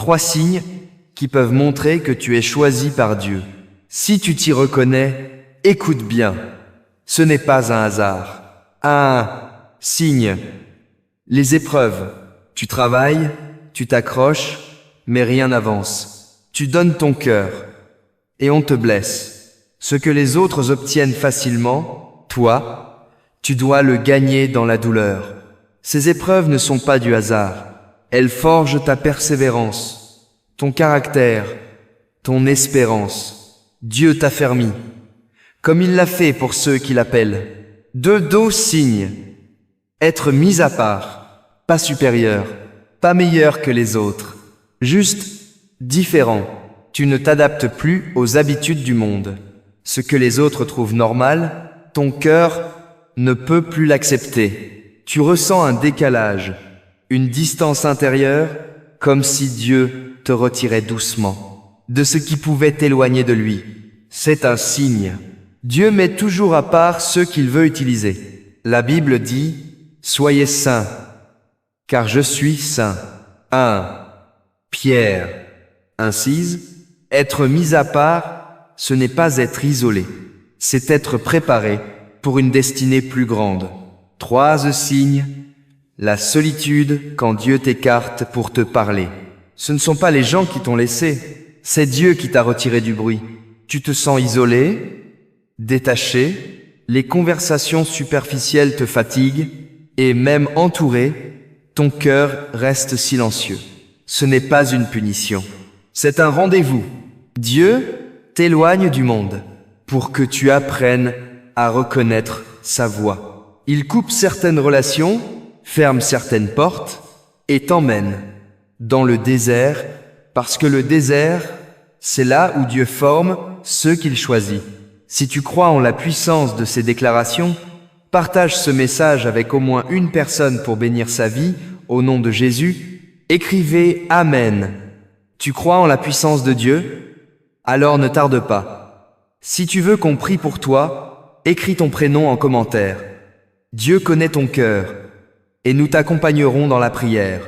3 signes qui peuvent montrer que tu es choisi par Dieu. Si tu t'y reconnais, écoute bien. Ce n'est pas un hasard. Un signe. Les épreuves. Tu travailles, tu t'accroches, mais rien n'avance. Tu donnes ton cœur, et on te blesse. Ce que les autres obtiennent facilement, toi, tu dois le gagner dans la douleur. Ces épreuves ne sont pas du hasard. Elles forgent ta persévérance, ton caractère, ton espérance. Dieu t'affermit, comme il l'a fait pour ceux qui l'appellent. 2 signes. Être mis à part, pas supérieur, pas meilleur que les autres, juste différent. Tu ne t'adaptes plus aux habitudes du monde. Ce que les autres trouvent normal, ton cœur ne peut plus l'accepter. Tu ressens un décalage, une distance intérieure, comme si Dieu te retirait doucement de ce qui pouvait t'éloigner de lui. C'est un signe. Dieu met toujours à part ceux qu'il veut utiliser. La Bible dit « Soyez saints, car je suis saint ». 1 Pierre. Incise. Être mis à part, ce n'est pas être isolé, c'est être préparé pour une destinée plus grande. 3 signes. La solitude quand Dieu t'écarte pour te parler. Ce ne sont pas les gens qui t'ont laissé, c'est Dieu qui t'a retiré du bruit. Tu te sens isolé, détaché, les conversations superficielles te fatiguent, et même entouré, ton cœur reste silencieux. Ce n'est pas une punition, c'est un rendez-vous. Dieu t'éloigne du monde pour que tu apprennes à reconnaître sa voix. Il coupe certaines relations, ferme certaines portes et t'emmène dans le désert, parce que le désert, c'est là où Dieu forme ceux qu'il choisit. Si tu crois en la puissance de ces déclarations, partage ce message avec au moins une personne pour bénir sa vie, au nom de Jésus. Écrivez Amen. Tu crois en la puissance de Dieu? Alors ne tarde pas. Si tu veux qu'on prie pour toi, écris ton prénom en commentaire. Dieu connaît ton cœur, et nous t'accompagnerons dans la prière.